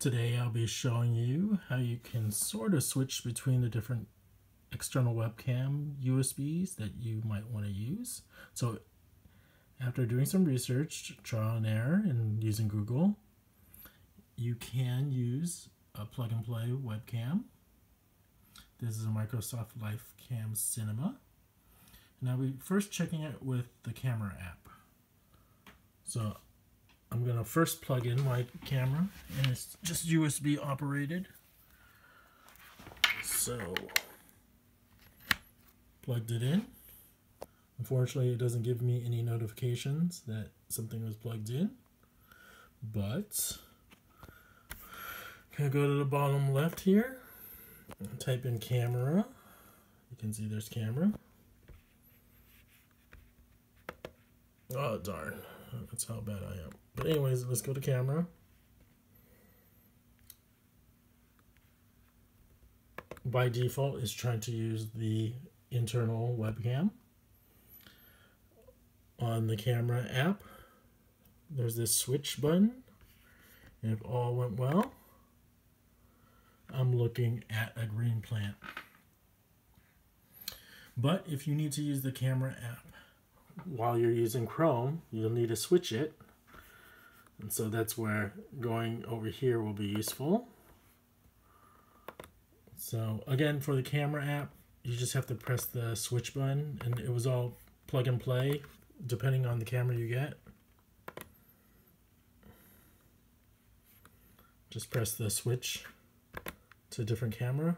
Today I'll be showing you how you can sort of switch between the different external webcam USBs that you might want to use. So after doing some research, trial and error, and using Google, you can use a plug-and-play webcam. This is a Microsoft LifeCam Cinema. And I'll be first checking it with the camera app. So I'm going to first plug in my camera, and it's just USB operated. So, plugged it in. Unfortunately, it doesn't give me any notifications that something was plugged in. But, I'm going to go to the bottom left here, and type in camera. You can see there's camera. Oh, darn. That's how bad I am. But anyways, let's go to camera. By default, it's trying to use the internal webcam. On the camera app, there's this switch button. And if all went well, I'm looking at a green plant. But if you need to use the camera app while you're using Chrome, you'll need to switch it. And so that's where going over here will be useful. So again, for the camera app, you just have to press the switch button, and it was all plug and play depending on the camera you get. Just press the switch to a different camera.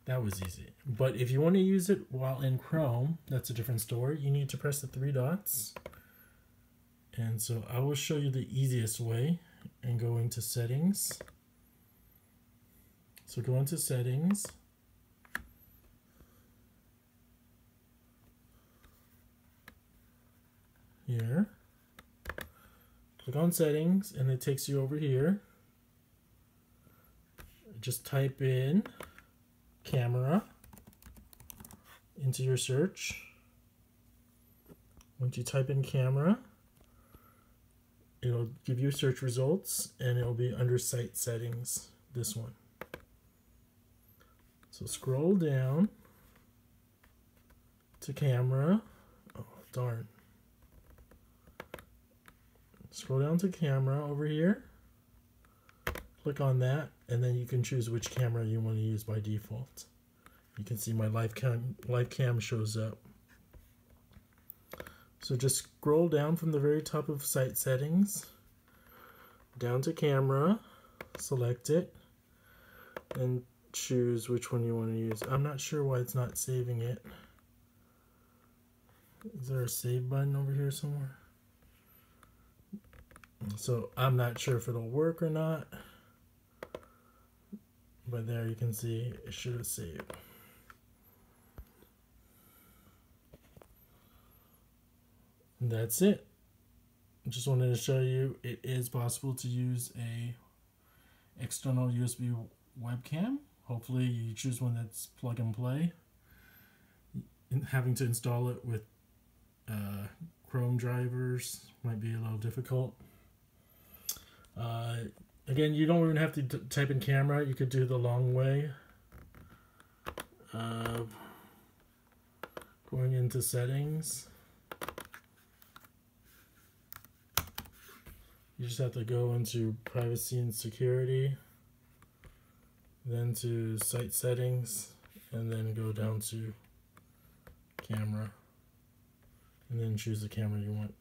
That was easy. But if you want to use it while in Chrome, that's a different story. You need to press the three dots. And so I will show you the easiest way and go into settings. So go into settings. Here. Click on settings and it takes you over here. Just type in camera into your search. Once you type in camera, it'll give you search results, and it'll be under site settings, this one. So scroll down to camera. Oh, darn. Scroll down to camera over here. Click on that, and then you can choose which camera you want to use by default. You can see my LifeCam shows up. So just scroll down from the very top of site settings, down to camera, select it, and choose which one you want to use. I'm not sure why it's not saving it. Is there a save button over here somewhere? So I'm not sure if it'll work or not. But there you can see it should have saved. And that's it. Just wanted to show you it is possible to use a external USB webcam. Hopefully you choose one that's plug and play. Having to install it with Chrome drivers might be a little difficult. Again, you don't even have to type in camera. You could do the long way. Going into settings. You just have to go into privacy and security, then to site settings, and then go down to camera, and then choose the camera you want.